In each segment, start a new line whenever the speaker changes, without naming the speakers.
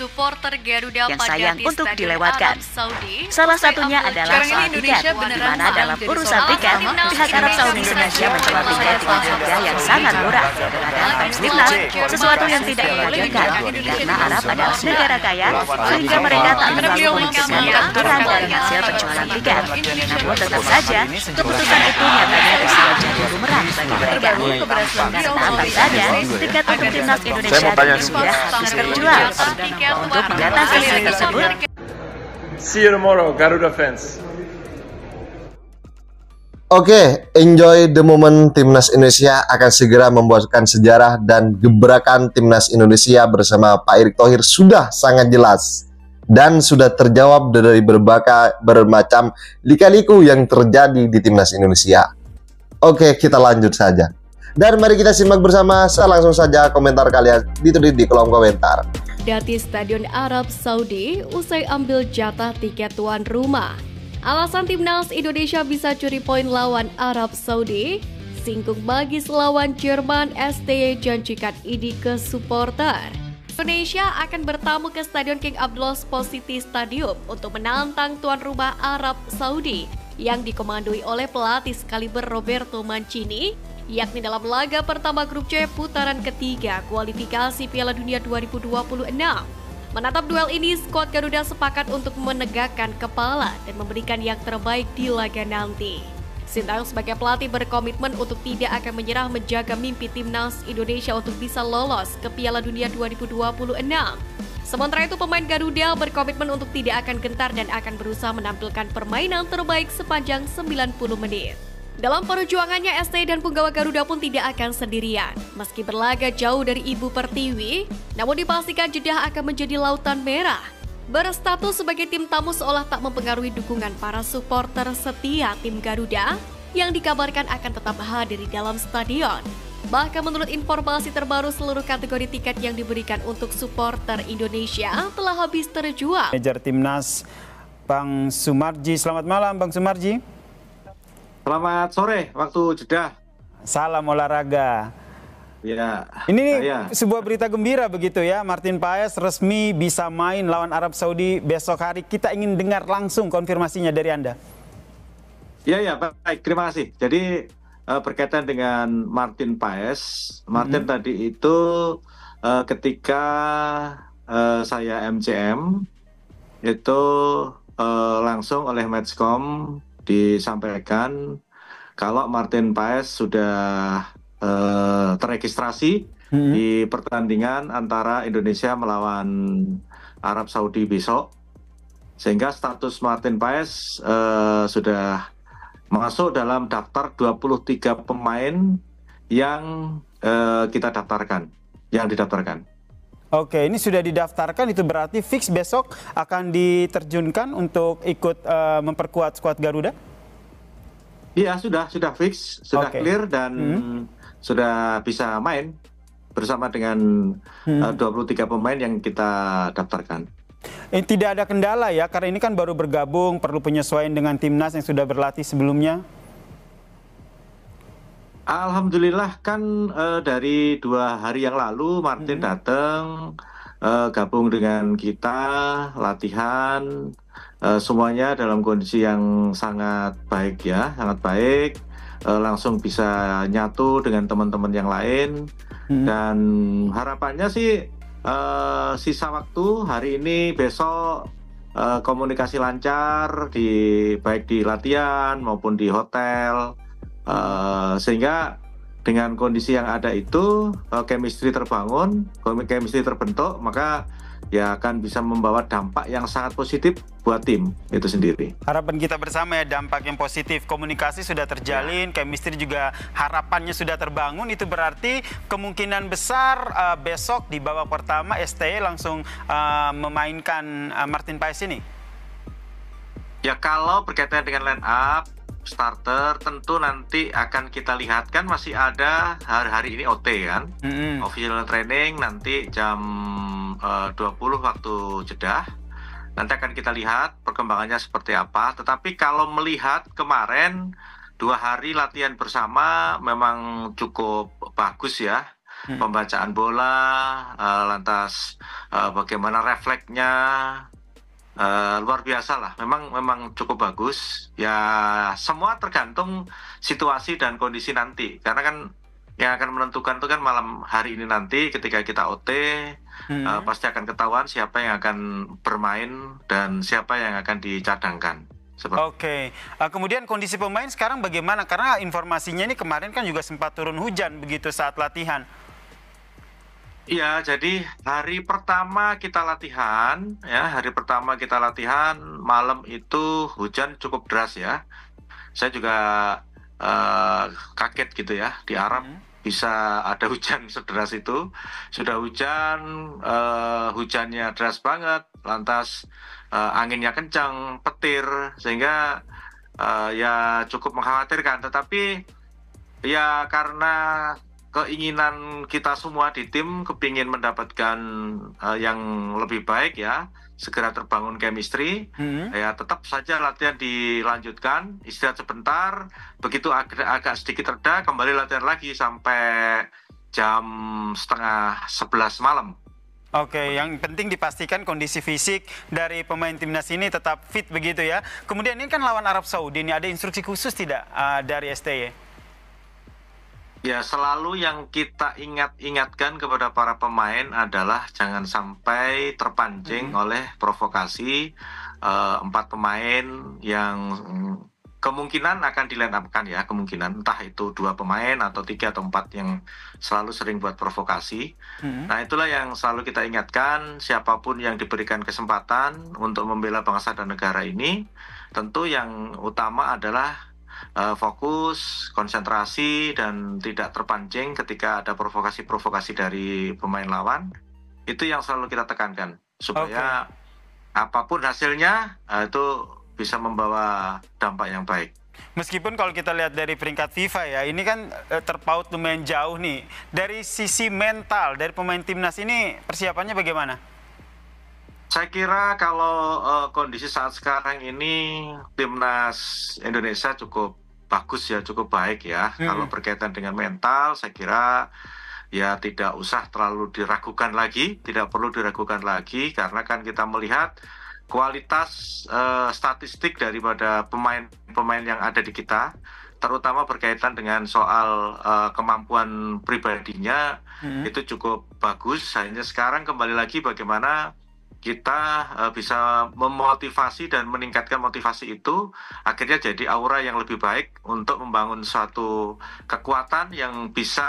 Supporter Garuda
yang
pada
sayang untuk
Stadion
dilewatkan.
Arab Saudi,
Salah satunya adalah soal tiket, di mana dalam urusan tiket, pihak Arab Saudi sengaja menjual tiket dengan harga yang sangat murah terhadap fans timnas, sesuatu yang tidak diwajarkan karena Arab adalah negara kaya, sehingga mereka tak terlalu memikirkan keuntungan dari hasil penjualan tiket. Namun tentu saja, keputusan itu nyatanya bisa jadi bumerang bagi mereka. Karena tampaknya tiket untuk timnas Indonesia sudah habis terjual. Untuk mengatasi hal tersebut,
see you tomorrow, Garuda fans.
Oke, enjoy the moment. Timnas Indonesia akan segera membuatkan sejarah dan gebrakan Timnas Indonesia bersama Pak Erick Thohir sudah sangat jelas dan sudah terjawab dari bermacam lika-liku yang terjadi di Timnas Indonesia. Oke, kita lanjut saja. Dan mari kita simak bersama, langsung saja komentar kalian ditulis di kolom komentar.
Dati Stadion Arab Saudi usai ambil jatah tiket tuan rumah. Alasan timnas Indonesia bisa curi poin lawan Arab Saudi, singgung bagi lawan Jerman, STY janjikan ini ke supporter. Indonesia akan bertamu ke Stadion King Abdullah Sports City Stadium untuk menantang tuan rumah Arab Saudi yang dikomandoi oleh pelatih sekaliber Roberto Mancini, yakni dalam laga pertama grup C putaran ketiga kualifikasi Piala Dunia 2026. Menatap duel ini, skuad Garuda sepakat untuk menegakkan kepala dan memberikan yang terbaik di laga nanti. Sintayong sebagai pelatih berkomitmen untuk tidak akan menyerah menjaga mimpi timnas Indonesia untuk bisa lolos ke Piala Dunia 2026. Sementara itu, pemain Garuda berkomitmen untuk tidak akan gentar dan akan berusaha menampilkan permainan terbaik sepanjang 90 menit. Dalam perjuangannya, ST dan punggawa Garuda pun tidak akan sendirian. Meski berlaga jauh dari Ibu Pertiwi, namun dipastikan Jeddah akan menjadi lautan merah. Berstatus sebagai tim tamu seolah tak mempengaruhi dukungan para supporter setia tim Garuda yang dikabarkan akan tetap hadir di dalam stadion. Bahkan menurut informasi terbaru, seluruh kategori tiket yang diberikan untuk supporter Indonesia telah habis terjual.
Manajer Timnas, Bang Sumarji. Selamat malam, Bang Sumarji.
Selamat sore waktu Jeddah.
Salam olahraga.
Ya.
Ini sebuah berita gembira begitu ya. Martin Paes resmi bisa main lawan Arab Saudi besok hari. Kita ingin dengar langsung konfirmasinya dari Anda.
Ya, baik. Terima kasih. Jadi berkaitan dengan Martin Paes, Martin tadi itu ketika saya MCM itu langsung oleh Matchcom disampaikan kalau Martin Paes sudah terregistrasi di pertandingan antara Indonesia melawan Arab Saudi besok, sehingga status Martin Paes sudah masuk dalam daftar 23 pemain yang didaftarkan.
Oke, ini sudah didaftarkan, itu berarti fix besok akan diterjunkan untuk ikut memperkuat skuad Garuda?
Iya, sudah fix, sudah clear dan sudah bisa main bersama dengan 23 pemain yang kita daftarkan.
Tidak ada kendala ya, karena ini kan baru bergabung, perlu penyesuaian dengan timnas yang sudah berlatih sebelumnya?
Alhamdulillah kan dari 2 hari yang lalu Martin datang gabung dengan kita, latihan, semuanya dalam kondisi yang sangat baik ya, sangat baik, langsung bisa nyatu dengan teman-teman yang lain, dan harapannya sih sisa waktu hari ini besok komunikasi lancar baik di latihan maupun di hotel. Sehingga dengan kondisi yang ada itu chemistry terbangun, chemistry terbentuk, maka ya akan bisa membawa dampak yang sangat positif buat tim itu sendiri.
Harapan kita bersama ya, dampak yang positif, komunikasi sudah terjalin, chemistry juga harapannya sudah terbangun. Itu berarti kemungkinan besar besok di babak pertama STY langsung memainkan Martin Paes ini.
Ya, kalau berkaitan dengan line up starter tentu nanti akan kita lihat, kan masih ada hari ini OT kan, official training nanti jam 20 waktu Jeddah, nanti akan kita lihat perkembangannya seperti apa. Tetapi kalau melihat kemarin 2 hari latihan bersama memang cukup bagus ya, pembacaan bola, lantas bagaimana refleksnya, luar biasa lah. Memang cukup bagus. Ya semua tergantung situasi dan kondisi nanti. Karena kan yang akan menentukan itu kan malam hari ini nanti ketika kita OT, pasti akan ketahuan siapa yang akan bermain dan siapa yang akan dicadangkan.
Oke, kemudian kondisi pemain sekarang bagaimana? Karena informasinya ini kemarin kan juga sempat turun hujan begitu saat latihan.
Iya, jadi hari pertama kita latihan, malam itu hujan cukup deras ya. Saya juga kaget gitu ya, di Arab bisa ada hujan sederas itu. Sudah hujan, hujannya deras banget, lantas anginnya kencang, petir, sehingga ya cukup mengkhawatirkan. Tetapi ya karena keinginan kita semua di tim kepingin mendapatkan yang lebih baik ya, segera terbangun chemistry, ya tetap saja latihan dilanjutkan, istirahat sebentar, begitu agak sedikit reda, kembali latihan lagi sampai jam 10:30 malam.
Oke, yang penting dipastikan kondisi fisik dari pemain timnas ini tetap fit begitu ya. Kemudian ini kan lawan Arab Saudi, ini ada instruksi khusus tidak dari STY?
Ya, selalu yang kita ingatkan kepada para pemain adalah jangan sampai terpancing oleh provokasi 4 pemain yang kemungkinan akan di-line up-kan ya, kemungkinan entah itu 2 pemain atau 3 atau 4 yang selalu sering buat provokasi. Nah, itulah yang selalu kita ingatkan, siapapun yang diberikan kesempatan untuk membela bangsa dan negara ini, tentu yang utama adalah fokus, konsentrasi, dan tidak terpancing ketika ada provokasi-provokasi dari pemain lawan. Itu yang selalu kita tekankan, supaya apapun hasilnya itu bisa membawa dampak yang baik.
Meskipun kalau kita lihat dari peringkat FIFA ya, ini kan terpaut lumayan jauh nih. Dari sisi mental, dari pemain timnas ini persiapannya bagaimana?
Saya kira kalau kondisi saat sekarang ini timnas Indonesia cukup bagus ya, cukup baik ya. Kalau berkaitan dengan mental, saya kira ya tidak usah terlalu diragukan lagi, tidak perlu diragukan lagi, karena kan kita melihat kualitas statistik daripada pemain-pemain yang ada di kita, terutama berkaitan dengan soal kemampuan pribadinya, itu cukup bagus. Hanya sekarang kembali lagi bagaimana kita bisa memotivasi dan meningkatkan motivasi itu, akhirnya jadi aura yang lebih baik untuk membangun suatu kekuatan yang bisa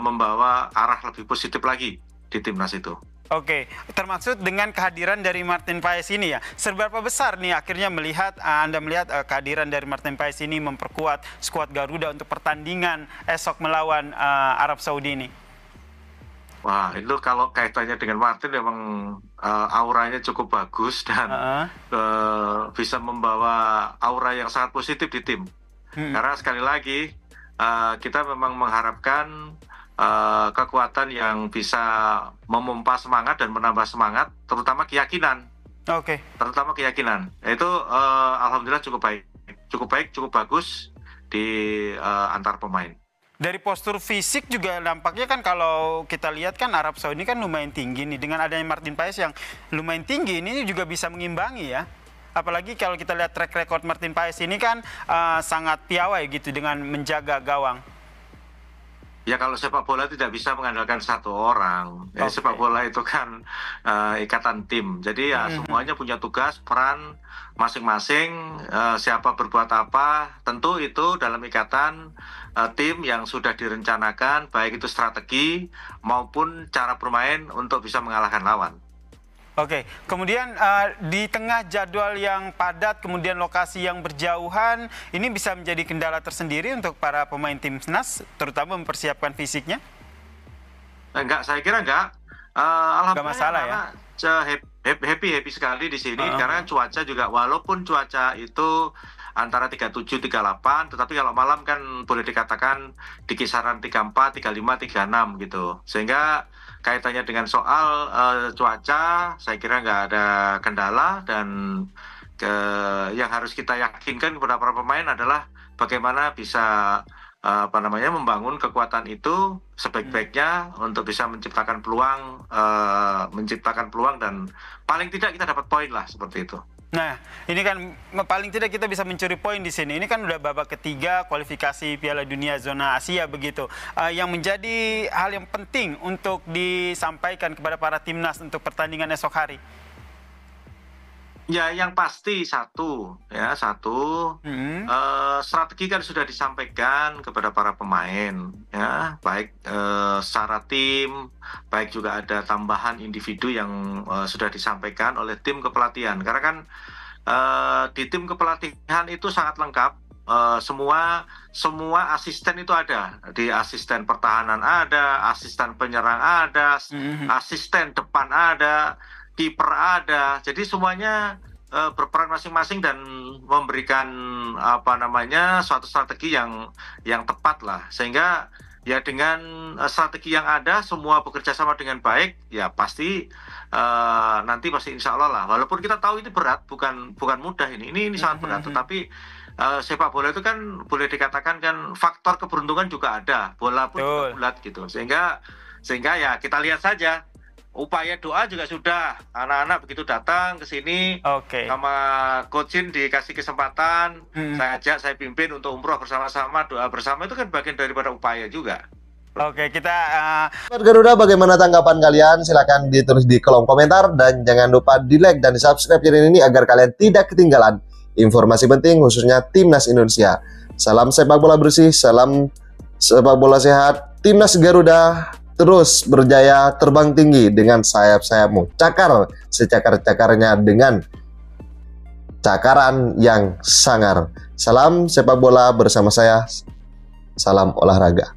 membawa arah lebih positif lagi di timnas itu.
Oke, termaksud dengan kehadiran dari Martin Paes ini ya, seberapa besar nih akhirnya Anda melihat kehadiran dari Martin Paes ini memperkuat skuad Garuda untuk pertandingan esok melawan Arab Saudi ini?
Wah, itu kalau kaitannya dengan Martin memang auranya cukup bagus dan bisa membawa aura yang sangat positif di tim. Karena sekali lagi kita memang mengharapkan kekuatan yang bisa memompa semangat dan menambah semangat, terutama keyakinan. Terutama keyakinan. Itu alhamdulillah cukup baik, cukup bagus di antar pemain.
Dari postur fisik juga nampaknya kan kalau kita lihat kan Arab Saudi kan lumayan tinggi nih. Dengan adanya Martin Paes yang lumayan tinggi ini juga bisa mengimbangi ya. Apalagi kalau kita lihat track record Martin Paes ini kan sangat piawai gitu dengan menjaga gawang.
Ya kalau sepak bola tidak bisa mengandalkan satu orang. Ya, sepak bola itu kan ikatan tim. Jadi ya semuanya punya tugas, peran masing-masing. Siapa berbuat apa, tentu itu dalam ikatan tim yang sudah direncanakan, baik itu strategi maupun cara bermain untuk bisa mengalahkan lawan.
Oke, kemudian di tengah jadwal yang padat, kemudian lokasi yang berjauhan, ini bisa menjadi kendala tersendiri untuk para pemain timnas, terutama mempersiapkan fisiknya?
Enggak, saya kira enggak. Alhamdulillah,
enggak masalah ya?
Happy sekali di sini, karena cuaca juga, walaupun cuaca itu antara 37, 38, tetapi kalau malam kan boleh dikatakan di kisaran 34, 35, 36 gitu. Sehingga kaitannya dengan soal cuaca, saya kira nggak ada kendala, dan yang harus kita yakinkan kepada para pemain adalah bagaimana bisa membangun kekuatan itu sebaik-baiknya untuk bisa menciptakan peluang dan paling tidak kita dapat poin lah seperti itu.
Nah, ini kan paling tidak kita bisa mencuri poin di sini. Ini kan udah babak ketiga kualifikasi Piala Dunia zona Asia begitu. Yang menjadi hal yang penting untuk disampaikan kepada para timnas untuk pertandingan esok hari.
Ya, yang pasti satu, strategi kan sudah disampaikan kepada para pemain, ya, baik secara tim, baik juga ada tambahan individu yang sudah disampaikan oleh tim kepelatihan. Karena kan di tim kepelatihan itu sangat lengkap, semua asisten itu ada, di asisten pertahanan ada, asisten penyerang ada, asisten depan ada, kiper ada, jadi semuanya berperan masing-masing dan memberikan suatu strategi yang tepat lah, sehingga ya dengan strategi yang ada semua bekerja sama dengan baik, ya pasti nanti pasti insya Allah lah, walaupun kita tahu itu berat, bukan mudah ini sangat berat, tetapi sepak bola itu kan boleh dikatakan kan faktor keberuntungan juga ada, bola pun juga bulat gitu, sehingga ya kita lihat saja. Upaya doa juga sudah, anak-anak begitu datang ke sini sama coachin dikasih kesempatan, saya ajak, saya pimpin untuk umroh bersama-sama, doa bersama, itu kan bagian daripada upaya juga.
Oke, kita
Sobat Garuda, bagaimana tanggapan kalian? Silahkan ditulis di kolom komentar dan jangan lupa di like dan di subscribe channel ini agar kalian tidak ketinggalan informasi penting khususnya timnas Indonesia. Salam sepak bola bersih, salam sepak bola sehat, timnas Garuda terus berjaya terbang tinggi dengan sayap-sayapmu. Cakar secakar-cakarnya dengan cakaran yang sangar. Salam sepak bola bersama saya. Salam olahraga.